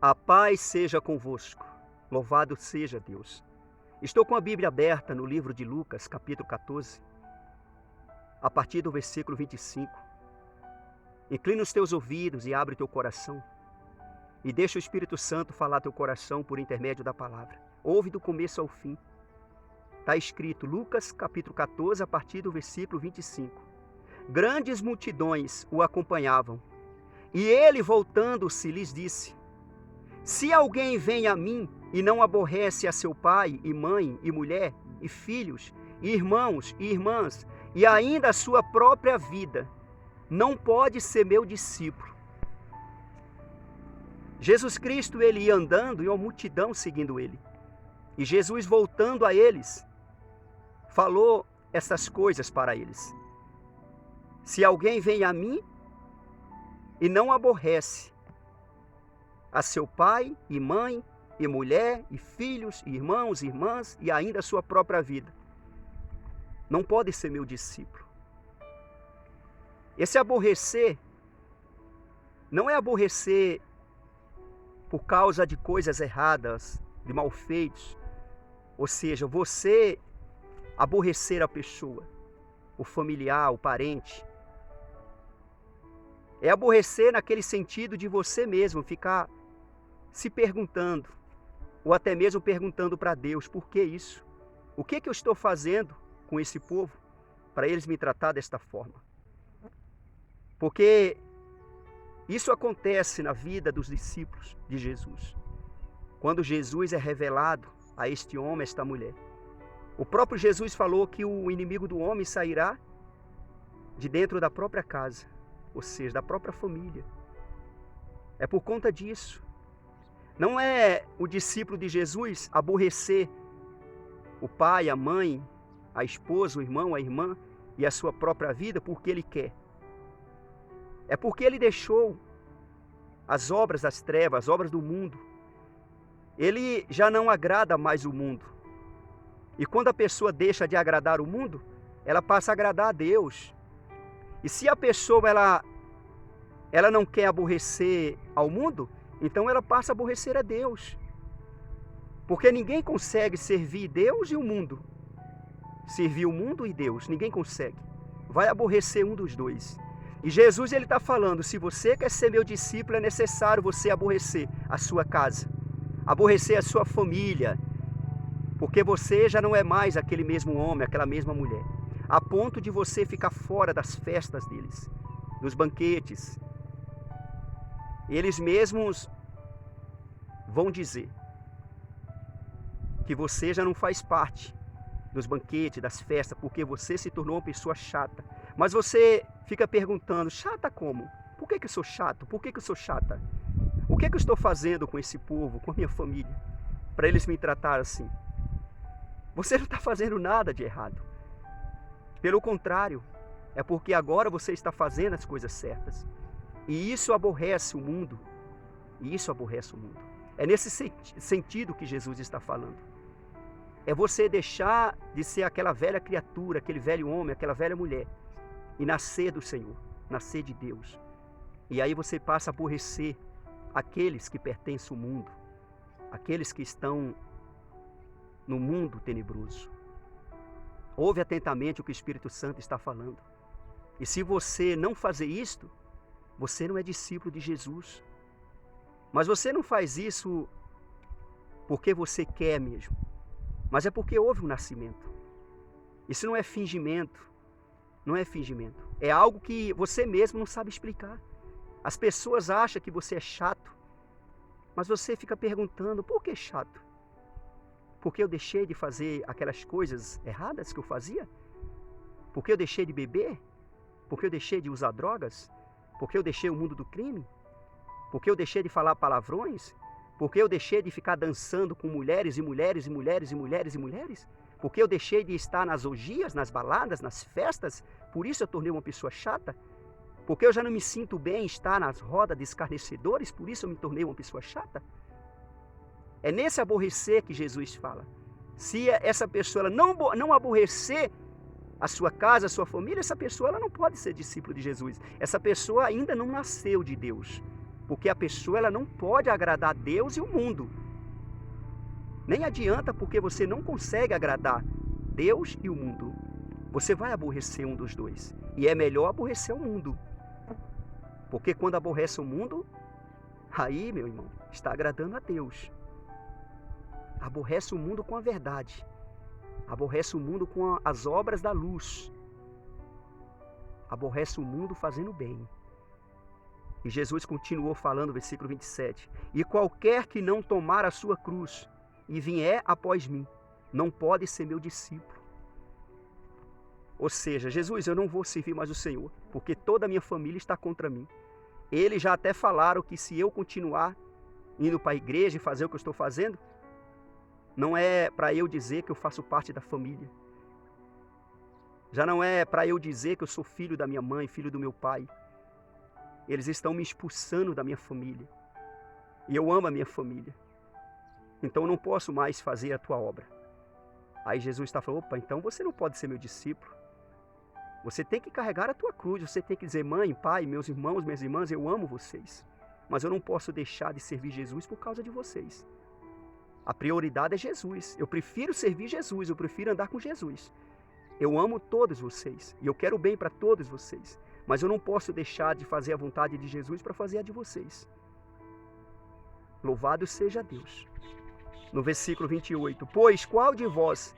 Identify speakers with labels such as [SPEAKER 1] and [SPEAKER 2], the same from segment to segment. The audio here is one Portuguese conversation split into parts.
[SPEAKER 1] A paz seja convosco. Louvado seja Deus. Estou com a Bíblia aberta no livro de Lucas, capítulo 14, a partir do versículo 25. Inclina os teus ouvidos e abre o teu coração e deixa o Espírito Santo falar teu coração por intermédio da palavra. Ouve do começo ao fim. Está escrito, Lucas, capítulo 14, a partir do versículo 25. Grandes multidões o acompanhavam, e ele, voltando-se, lhes disse: Se alguém vem a mim e não aborrece a seu pai e mãe e mulher e filhos e irmãos e irmãs e ainda a sua própria vida, não pode ser meu discípulo. Jesus Cristo, ele ia andando e uma multidão seguindo ele. E Jesus, voltando a eles, falou essas coisas para eles. Se alguém vem a mim e não aborrece a seu pai e mãe e mulher e filhos e irmãos e irmãs e ainda a sua própria vida, não pode ser meu discípulo. Esse aborrecer não é aborrecer por causa de coisas erradas, de malfeitos. Ou seja, você aborrecer a pessoa, o familiar, o parente. É aborrecer naquele sentido de você mesmo ficar se perguntando, ou até mesmo perguntando para Deus, por que isso? O que eu estou fazendo com esse povo para eles me tratar desta forma? Porque isso acontece na vida dos discípulos de Jesus. Quando Jesus é revelado a este homem, a esta mulher. O próprio Jesus falou que o inimigo do homem sairá de dentro da própria casa, ou seja, da própria família. É por conta disso. Não é o discípulo de Jesus aborrecer o pai, a mãe, a esposa, o irmão, a irmã e a sua própria vida porque ele quer. É porque ele deixou as obras das trevas, as obras do mundo. Ele já não agrada mais o mundo. E quando a pessoa deixa de agradar o mundo, ela passa a agradar a Deus. E se a pessoa ela não quer aborrecer ao mundo, então ela passa a aborrecer a Deus. Porque ninguém consegue servir Deus e o mundo. Servir o mundo e Deus, ninguém consegue. Vai aborrecer um dos dois. E Jesus, ele está falando, se você quer ser meu discípulo, é necessário você aborrecer a sua casa. Aborrecer a sua família. Porque você já não é mais aquele mesmo homem, aquela mesma mulher. A ponto de você ficar fora das festas deles, dos banquetes. Eles mesmos vão dizer que você já não faz parte dos banquetes, das festas, porque você se tornou uma pessoa chata. Mas você fica perguntando, chata como? Por que eu sou chato? Por que eu sou chata? O que eu estou fazendo com esse povo, com a minha família, para eles me tratar assim? Você não está fazendo nada de errado. Pelo contrário, é porque agora você está fazendo as coisas certas. E isso aborrece o mundo. E isso aborrece o mundo. É nesse sentido que Jesus está falando. É você deixar de ser aquela velha criatura, aquele velho homem, aquela velha mulher. E nascer do Senhor, nascer de Deus. E aí você passa a aborrecer aqueles que pertencem ao mundo. Aqueles que estão no mundo tenebroso. Ouve atentamente o que o Espírito Santo está falando. E se você não fazer isto, você não é discípulo de Jesus. Mas você não faz isso porque você quer mesmo. Mas é porque houve um nascimento. Isso não é fingimento. Não é fingimento. É algo que você mesmo não sabe explicar. As pessoas acham que você é chato. Mas você fica perguntando, por que chato? Porque eu deixei de fazer aquelas coisas erradas que eu fazia? Porque eu deixei de beber? Porque eu deixei de usar drogas? Porque eu deixei o mundo do crime? Porque eu deixei de falar palavrões? Porque eu deixei de ficar dançando com mulheres e mulheres e mulheres e mulheres e mulheres? Porque eu deixei de estar nas orgias, nas baladas, nas festas? Por isso eu tornei uma pessoa chata? Porque eu já não me sinto bem em estar nas rodas de escarnecedores? Por isso eu me tornei uma pessoa chata? É nesse aborrecer que Jesus fala. Se essa pessoa ela não aborrecer a sua casa, a sua família, essa pessoa ela não pode ser discípulo de Jesus. Essa pessoa ainda não nasceu de Deus. Porque a pessoa ela não pode agradar a Deus e o mundo. Nem adianta, porque você não consegue agradar Deus e o mundo. Você vai aborrecer um dos dois. E é melhor aborrecer o mundo. Porque quando aborrece o mundo, aí, meu irmão, está agradando a Deus. Aborrece o mundo com a verdade. Aborrece o mundo com as obras da luz. Aborrece o mundo fazendo bem. E Jesus continuou falando, versículo 27. E qualquer que não tomar a sua cruz e vier após mim, não pode ser meu discípulo. Ou seja, Jesus, eu não vou servir mais o Senhor, porque toda a minha família está contra mim. Eles já até falaram que se eu continuar indo para a igreja e fazer o que eu estou fazendo, não é para eu dizer que eu faço parte da família. Já não é para eu dizer que eu sou filho da minha mãe, filho do meu pai. Eles estão me expulsando da minha família. E eu amo a minha família. Então eu não posso mais fazer a tua obra. Aí Jesus está falando, opa, então você não pode ser meu discípulo. Você tem que carregar a tua cruz, você tem que dizer, mãe, pai, meus irmãos, minhas irmãs, eu amo vocês. Mas eu não posso deixar de servir Jesus por causa de vocês. A prioridade é Jesus. Eu prefiro servir Jesus, eu prefiro andar com Jesus. Eu amo todos vocês e eu quero o bem para todos vocês. Mas eu não posso deixar de fazer a vontade de Jesus para fazer a de vocês. Louvado seja Deus. No versículo 28. Pois qual de vós,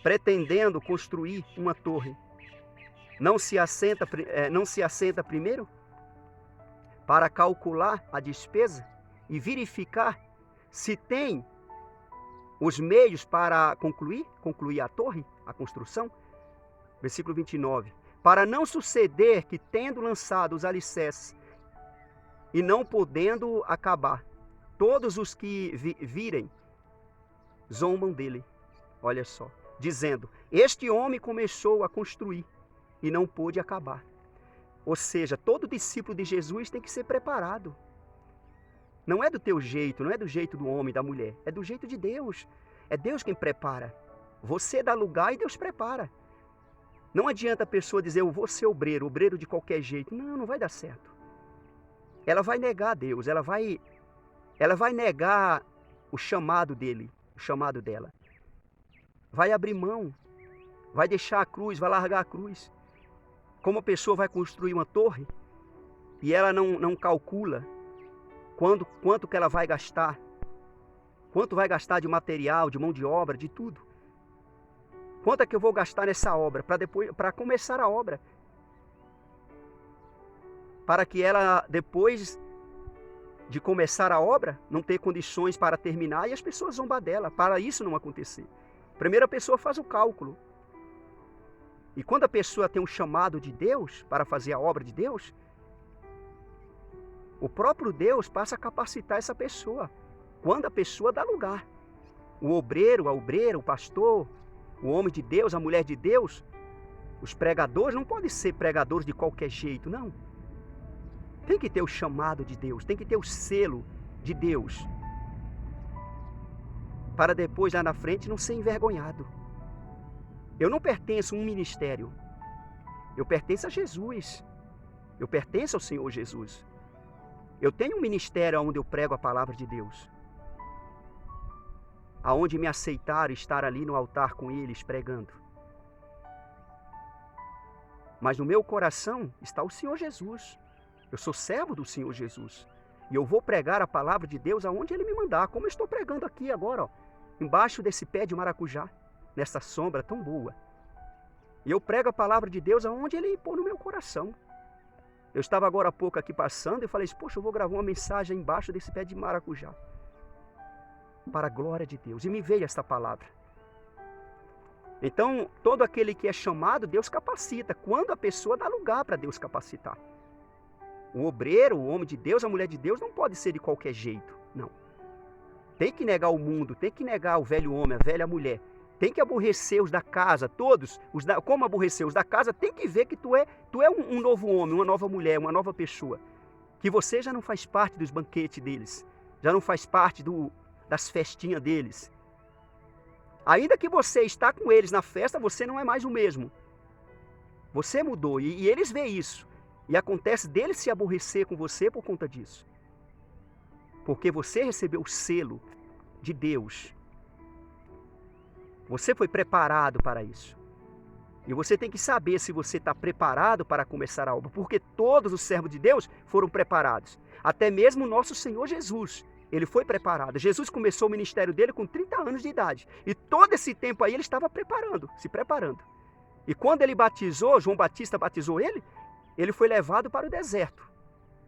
[SPEAKER 1] pretendendo construir uma torre, não se assenta primeiro para calcular a despesa e verificar se tem os meios para concluir a torre, a construção? Versículo 29. Para não suceder que, tendo lançado os alicerces e não podendo acabar, todos os que virem zombam dele. Olha só, dizendo, este homem começou a construir e não pôde acabar. Ou seja, todo discípulo de Jesus tem que ser preparado. Não é do teu jeito, não é do jeito do homem, da mulher, é do jeito de Deus. É Deus quem prepara. Você dá lugar e Deus prepara. Não adianta a pessoa dizer, eu vou ser obreiro de qualquer jeito. Não, não vai dar certo. Ela vai negar a Deus, ela vai negar o chamado dele, o chamado dela. Vai abrir mão, vai deixar a cruz, vai largar a cruz. Como a pessoa vai construir uma torre e ela não calcula quanto que ela vai gastar, quanto vai gastar de material, de mão de obra, de tudo. Quanto é que eu vou gastar nessa obra para começar a obra? Para que ela, depois de começar a obra, não ter condições para terminar e as pessoas zombar dela, para isso não acontecer. Primeiro a pessoa faz o cálculo. E quando a pessoa tem um chamado de Deus para fazer a obra de Deus, o próprio Deus passa a capacitar essa pessoa. Quando a pessoa dá lugar. O obreiro, a obreira, o pastor, o homem de Deus, a mulher de Deus, os pregadores não podem ser pregadores de qualquer jeito, não. Tem que ter o chamado de Deus, tem que ter o selo de Deus. Para depois, lá na frente, não ser envergonhado. Eu não pertenço a um ministério. Eu pertenço a Jesus. Eu pertenço ao Senhor Jesus. Eu tenho um ministério onde eu prego a palavra de Deus. Aonde me aceitaram estar ali no altar com eles pregando. Mas no meu coração está o Senhor Jesus. Eu sou servo do Senhor Jesus. E eu vou pregar a palavra de Deus aonde Ele me mandar. Como eu estou pregando aqui agora, ó, embaixo desse pé de maracujá. Nessa sombra tão boa. E eu prego a palavra de Deus aonde Ele pôr no meu coração. Eu estava agora há pouco aqui passando e falei, poxa, eu vou gravar uma mensagem embaixo desse pé de maracujá. Para a glória de Deus. E me veio esta palavra. Então, todo aquele que é chamado, Deus capacita. Quando a pessoa dá lugar para Deus capacitar. O obreiro, o homem de Deus, a mulher de Deus, não pode ser de qualquer jeito. Não. Tem que negar o mundo, tem que negar o velho homem, a velha mulher. Tem que aborrecer os da casa, todos. Como aborrecer os da casa, tem que ver que tu é um novo homem, uma nova mulher, uma nova pessoa. Que você já não faz parte dos banquetes deles. Já não faz parte das festinhas deles. Ainda que você está com eles na festa, você não é mais o mesmo. Você mudou e eles veem isso. E acontece dele se aborrecer com você por conta disso. Porque você recebeu o selo de Deus. Você foi preparado para isso. E você tem que saber se você está preparado para começar a obra. Porque todos os servos de Deus foram preparados. Até mesmo o nosso Senhor Jesus. Ele foi preparado. Jesus começou o ministério dele com 30 anos de idade. E todo esse tempo aí ele estava se preparando. E quando ele batizou, João Batista batizou ele foi levado para o deserto.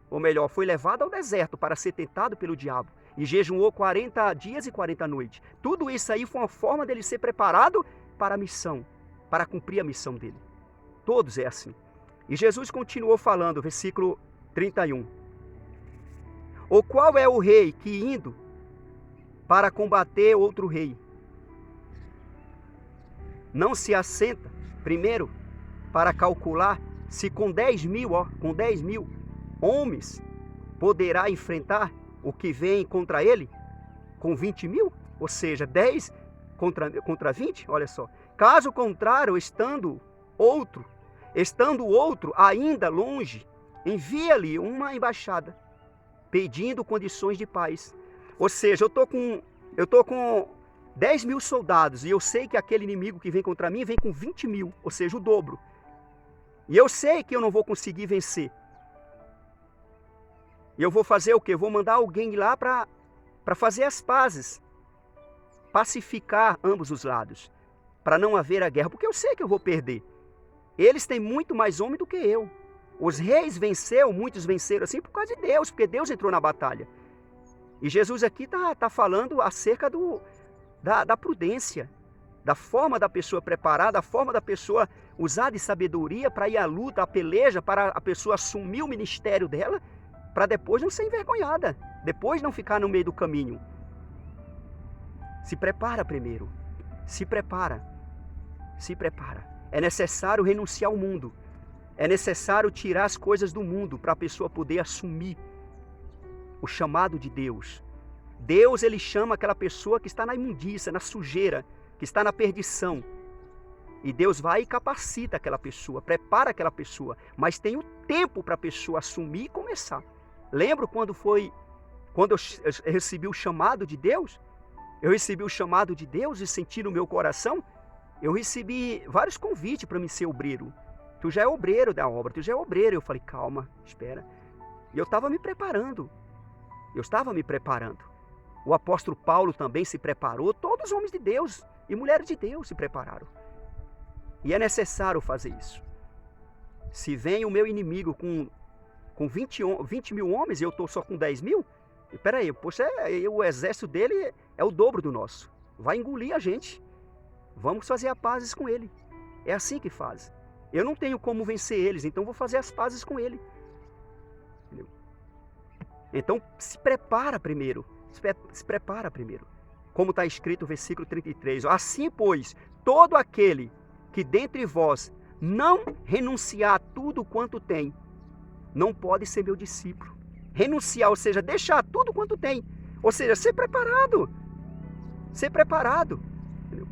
[SPEAKER 1] Ou melhor, foi levado ao deserto para ser tentado pelo diabo. E jejuou 40 dias e 40 noites. Tudo isso aí foi uma forma dele ser preparado para a missão, para cumprir a missão dele. Todos é assim. E Jesus continuou falando, versículo 31. Ou qual é o rei que indo para combater outro rei, não se assenta primeiro para calcular se com 10 mil homens poderá enfrentar o que vem contra ele com 20 mil? Ou seja, 10 contra 20? Olha só. Caso contrário, estando outro ainda longe, envia-lhe uma embaixada, pedindo condições de paz. Ou seja, eu tô com 10 mil soldados e eu sei que aquele inimigo que vem contra mim vem com 20 mil, ou seja, o dobro. E eu sei que eu não vou conseguir vencer. E eu vou fazer o quê? Vou mandar alguém lá para fazer as pazes, pacificar ambos os lados, para não haver a guerra, porque eu sei que eu vou perder. Eles têm muito mais homem do que eu. Os reis muitos venceram assim por causa de Deus, porque Deus entrou na batalha. E Jesus aqui está falando acerca da prudência, da forma da pessoa preparar, da forma da pessoa usar de sabedoria para ir à luta, à peleja, para a pessoa assumir o ministério dela, para depois não ser envergonhada, depois não ficar no meio do caminho. Se prepara primeiro, se prepara. É necessário renunciar ao mundo. É necessário tirar as coisas do mundo para a pessoa poder assumir o chamado de Deus. Deus, ele chama aquela pessoa que está na imundícia, na sujeira, que está na perdição. E Deus vai e capacita aquela pessoa, prepara aquela pessoa, mas tem o tempo para a pessoa assumir e começar. Lembro quando eu recebi o chamado de Deus? Eu recebi o chamado de Deus e senti no meu coração, eu recebi vários convites para me ser obreiro. Tu já é obreiro da obra, tu já é obreiro. Eu falei, calma, espera. E eu estava me preparando. O apóstolo Paulo também se preparou. Todos os homens de Deus e mulheres de Deus se prepararam. E é necessário fazer isso. Se vem o meu inimigo com 20 mil homens e eu estou só com 10 mil, espera aí, poxa, o exército dele é o dobro do nosso. Vai engolir a gente. Vamos fazer as pazes com ele. É assim que faz. Eu não tenho como vencer eles, então vou fazer as pazes com ele. Entendeu? Então se prepara primeiro. Se prepara primeiro. Como está escrito no versículo 33. Assim, pois, todo aquele que dentre vós não renunciar a tudo quanto tem, não pode ser meu discípulo. Renunciar, ou seja, deixar tudo quanto tem. Ou seja, ser preparado. Ser preparado. Entendeu?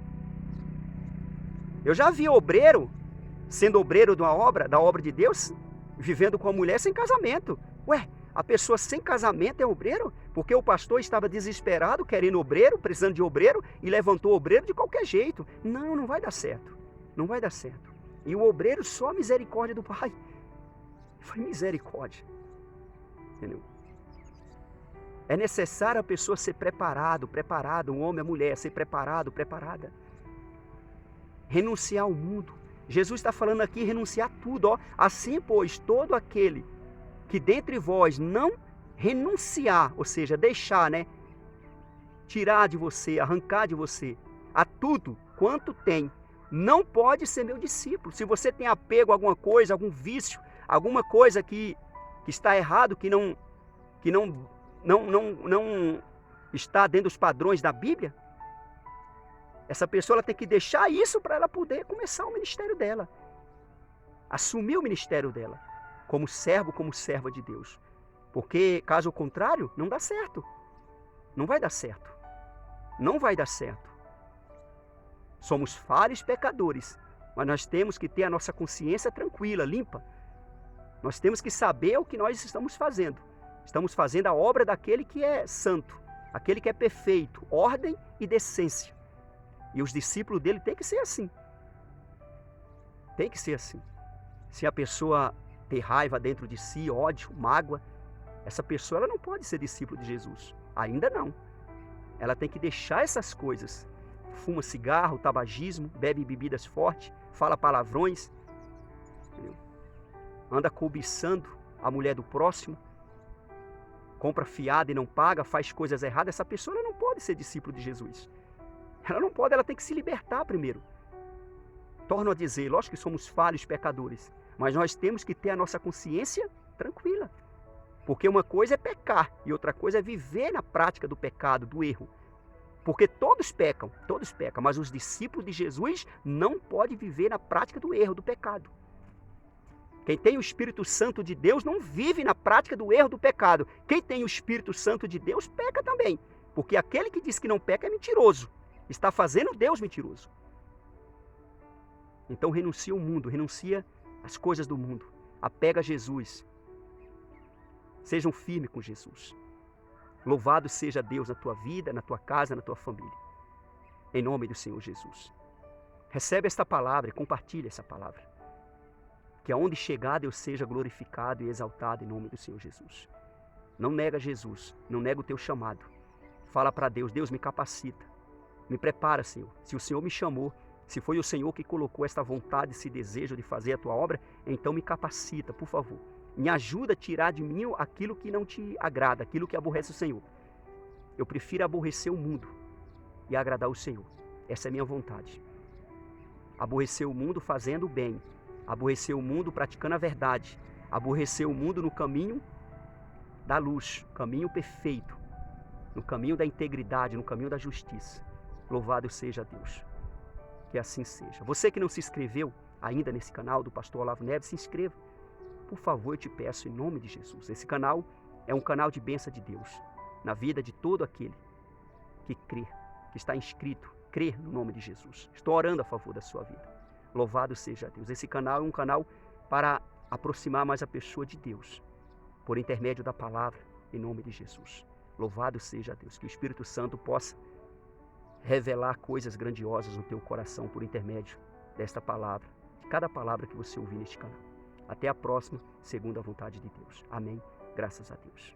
[SPEAKER 1] Eu já vi obreiro sendo obreiro da obra de Deus, vivendo com a mulher sem casamento. Ué, a pessoa sem casamento é obreiro? Porque o pastor estava desesperado, querendo obreiro, precisando de obreiro, e levantou o obreiro de qualquer jeito. Não, não vai dar certo. Não vai dar certo. E o obreiro, só a misericórdia do Pai. Foi misericórdia. Entendeu? É necessário a pessoa ser preparado, o homem, a mulher, ser preparada. Renunciar ao mundo. Jesus está falando aqui renunciar tudo. Ó. Assim, pois, todo aquele que dentre vós não renunciar, ou seja, deixar, tirar de você, arrancar de você, a tudo quanto tem, não pode ser meu discípulo. Se você tem apego a alguma coisa, algum vício, alguma coisa que está errado, que não está dentro dos padrões da Bíblia, essa pessoa ela tem que deixar isso para ela poder começar o ministério dela. Assumir o ministério dela. Como servo, como serva de Deus. Porque, caso contrário, não dá certo. Não vai dar certo. Não vai dar certo. Somos falhos pecadores. Mas nós temos que ter a nossa consciência tranquila, limpa. Nós temos que saber o que nós estamos fazendo. Estamos fazendo a obra daquele que é santo, aquele que é perfeito, ordem e decência. E os discípulos dele têm que ser assim. Tem que ser assim. Se a pessoa ter raiva dentro de si, ódio, mágoa, essa pessoa ela não pode ser discípulo de Jesus. Ainda não. Ela tem que deixar essas coisas. Fuma cigarro, tabagismo, bebe bebidas fortes, fala palavrões, entendeu? Anda cobiçando a mulher do próximo, compra fiado e não paga, faz coisas erradas. Essa pessoa ela não pode ser discípulo de Jesus. Ela não pode, ela tem que se libertar primeiro. Torno a dizer, lógico que somos falhos, pecadores, mas nós temos que ter a nossa consciência tranquila. Porque uma coisa é pecar e outra coisa é viver na prática do pecado, do erro. Porque todos pecam, mas os discípulos de Jesus não podem viver na prática do erro, do pecado. Quem tem o Espírito Santo de Deus não vive na prática do erro, do pecado. Quem tem o Espírito Santo de Deus peca também. Porque aquele que diz que não peca é mentiroso. Está fazendo Deus mentiroso. Então renuncia ao mundo, renuncia às coisas do mundo. Apega a Jesus. Sejam firmes com Jesus. Louvado seja Deus na tua vida, na tua casa, na tua família. Em nome do Senhor Jesus. Recebe esta palavra e compartilha essa palavra. Que aonde chegar Deus seja glorificado e exaltado em nome do Senhor Jesus. Não nega Jesus, não nega o teu chamado. Fala para Deus, Deus me capacita. Me prepara, Senhor. Se o Senhor me chamou, se foi o Senhor que colocou esta vontade, esse desejo de fazer a tua obra, então me capacita, por favor. Me ajuda a tirar de mim aquilo que não te agrada, aquilo que aborrece o Senhor. Eu prefiro aborrecer o mundo e agradar o Senhor. Essa é a minha vontade. Aborrecer o mundo fazendo o bem. Aborrecer o mundo praticando a verdade. Aborrecer o mundo no caminho da luz, caminho perfeito. No caminho da integridade, no caminho da justiça. Louvado seja Deus. Que assim seja. Você que não se inscreveu ainda nesse canal do Pastor Olavo Neves, se inscreva. Por favor, eu te peço em nome de Jesus. Esse canal é um canal de bênção de Deus na vida de todo aquele que crê, que está inscrito, crê no nome de Jesus. Estou orando a favor da sua vida. Louvado seja Deus. Esse canal é um canal para aproximar mais a pessoa de Deus, por intermédio da palavra, em nome de Jesus. Louvado seja Deus. Que o Espírito Santo possa revelar coisas grandiosas no teu coração por intermédio desta palavra, de cada palavra que você ouvir neste canal. Até a próxima, segundo a vontade de Deus. Amém. Graças a Deus.